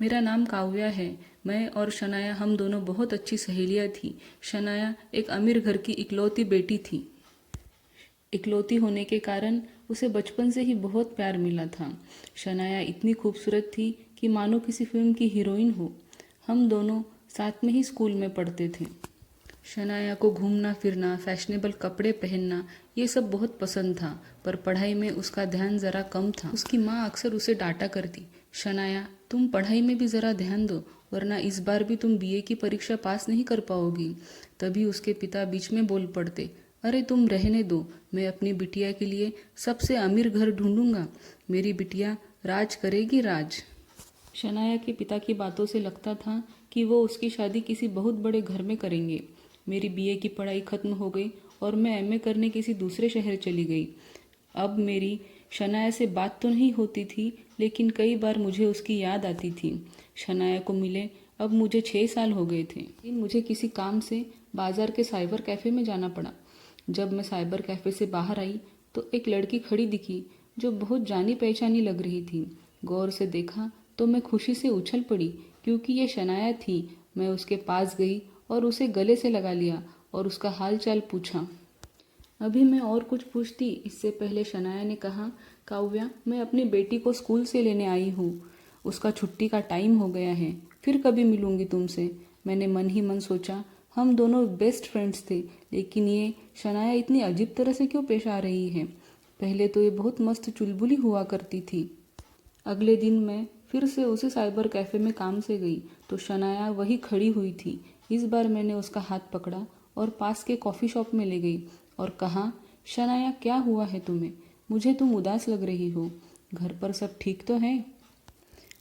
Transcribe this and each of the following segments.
मेरा नाम काव्या है। मैं और शनाया हम दोनों बहुत अच्छी सहेलियाँ थी। शनाया एक अमीर घर की इकलौती बेटी थी। इकलौती होने के कारण उसे बचपन से ही बहुत प्यार मिला था। शनाया इतनी खूबसूरत थी कि मानो किसी फिल्म की हीरोइन हो। हम दोनों साथ में ही स्कूल में पढ़ते थे। शनाया को घूमना फिरना, फैशनेबल कपड़े पहनना ये सब बहुत पसंद था, पर पढ़ाई में उसका ध्यान ज़रा कम था। उसकी माँ अक्सर उसे डांटा करती, शनाया तुम पढ़ाई में भी ज़रा ध्यान दो, वरना इस बार भी तुम बीए की परीक्षा पास नहीं कर पाओगी। तभी उसके पिता बीच में बोल पड़ते, अरे तुम रहने दो, मैं अपनी बिटिया के लिए सबसे अमीर घर ढूंढूंगा। मेरी बिटिया राज करेगी, राज। शनाया के पिता की बातों से लगता था कि वो उसकी शादी किसी बहुत बड़े घर में करेंगे। मेरी बीए की पढ़ाई खत्म हो गई और मैं एमए करने किसी दूसरे शहर चली गई। अब मेरी शनाया से बात तो नहीं होती थी, लेकिन कई बार मुझे उसकी याद आती थी। शनाया को मिले अब मुझे 6 साल हो गए थे। लेकिन मुझे किसी काम से बाजार के साइबर कैफ़े में जाना पड़ा। जब मैं साइबर कैफ़े से बाहर आई तो एक लड़की खड़ी दिखी जो बहुत जानी पहचानी लग रही थी। गौर से देखा तो मैं खुशी से उछल पड़ी क्योंकि ये शनाया थी। मैं उसके पास गई और उसे गले से लगा लिया और उसका हाल चाल पूछा। अभी मैं और कुछ पूछती इससे पहले शनाया ने कहा, काव्या मैं अपनी बेटी को स्कूल से लेने आई हूँ, उसका छुट्टी का टाइम हो गया है, फिर कभी मिलूंगी तुमसे। मैंने मन ही मन सोचा, हम दोनों बेस्ट फ्रेंड्स थे, लेकिन ये शनाया इतनी अजीब तरह से क्यों पेश आ रही है। पहले तो ये बहुत मस्त चुलबुली हुआ करती थी। अगले दिन मैं फिर से उसी साइबर कैफ़े में काम से गई तो शनाया वही खड़ी हुई थी। इस बार मैंने उसका हाथ पकड़ा और पास के कॉफ़ी शॉप में ले गई और कहा, शनाया क्या हुआ है तुम्हें, मुझे तुम उदास लग रही हो, घर पर सब ठीक तो है।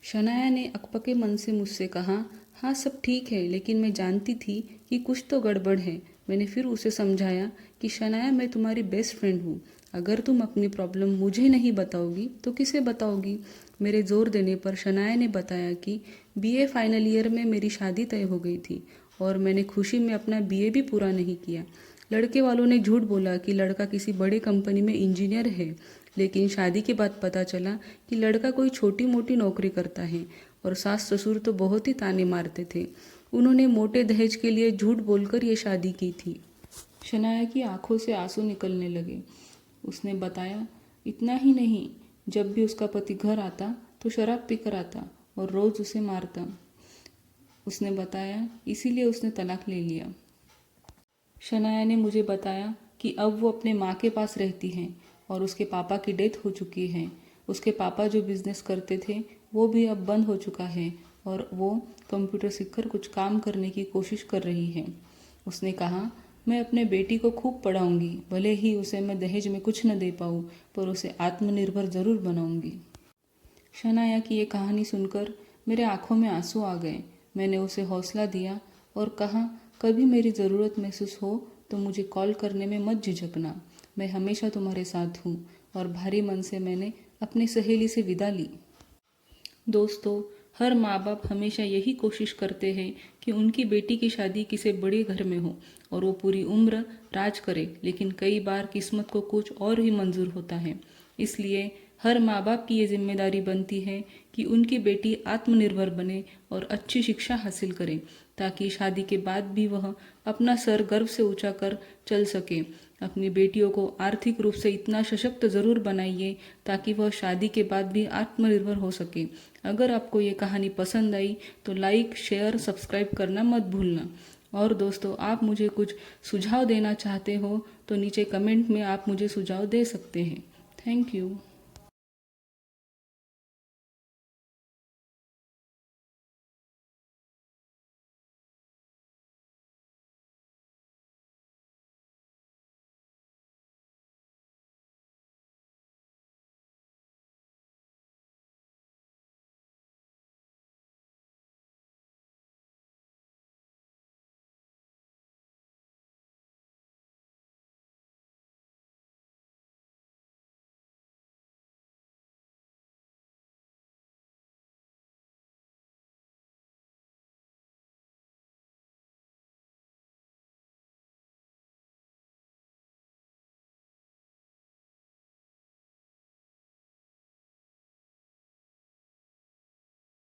शनाया ने अकपके मन से मुझसे कहा, हाँ सब ठीक है, लेकिन मैं जानती थी कि कुछ तो गड़बड़ है। मैंने फिर उसे समझाया कि शनाया मैं तुम्हारी बेस्ट फ्रेंड हूँ, अगर तुम अपनी प्रॉब्लम मुझे नहीं बताओगी तो किसे बताओगी। मेरे जोर देने पर शनाया ने बताया कि बीए फाइनल ईयर में मेरी शादी तय हो गई थी और मैंने खुशी में अपना बीए भी पूरा नहीं किया। लड़के वालों ने झूठ बोला कि लड़का किसी बड़े कंपनी में इंजीनियर है, लेकिन शादी के बाद पता चला कि लड़का कोई छोटी मोटी नौकरी करता है और सास ससुर तो बहुत ही ताने मारते थे। उन्होंने मोटे दहेज के लिए झूठ बोलकर ये शादी की थी। शनाया की आंखों से आंसू निकलने लगे। उसने बताया, इतना ही नहीं, जब भी उसका पति घर आता तो शराब पीकर आता और रोज़ उसे मारता। उसने बताया इसीलिए उसने तलाक ले लिया। शनाया ने मुझे बताया कि अब वो अपने माँ के पास रहती हैं और उसके पापा की डेथ हो चुकी है। उसके पापा जो बिजनेस करते थे वो भी अब बंद हो चुका है और वो कंप्यूटर सीखकर कुछ काम करने की कोशिश कर रही है। उसने कहा, मैं अपने बेटी को खूब पढ़ाऊंगी, भले ही उसे मैं दहेज में कुछ न दे पाऊँ, पर उसे आत्मनिर्भर ज़रूर बनाऊंगी। शनाया की ये कहानी सुनकर मेरे आंखों में आंसू आ गए। मैंने उसे हौसला दिया और कहा, कभी मेरी ज़रूरत महसूस हो तो मुझे कॉल करने में मत झिझकना, मैं हमेशा तुम्हारे साथ हूँ। और भारी मन से मैंने अपनी सहेली से विदा ली। दोस्तों, हर माँ बाप हमेशा यही कोशिश करते हैं कि उनकी बेटी की शादी किसी बड़े घर में हो और वो पूरी उम्र राज करे, लेकिन कई बार किस्मत को कुछ और ही मंजूर होता है। इसलिए हर माँ बाप की ये जिम्मेदारी बनती है कि उनकी बेटी आत्मनिर्भर बने और अच्छी शिक्षा हासिल करे, ताकि शादी के बाद भी वह अपना सर गर्व से ऊंचा कर चल सके। अपनी बेटियों को आर्थिक रूप से इतना सशक्त ज़रूर बनाइए ताकि वह शादी के बाद भी आत्मनिर्भर हो सके। अगर आपको ये कहानी पसंद आई तो लाइक, शेयर, सब्सक्राइब करना मत भूलना। और दोस्तों, आप मुझे कुछ सुझाव देना चाहते हो तो नीचे कमेंट में आप मुझे सुझाव दे सकते हैं। Thank you.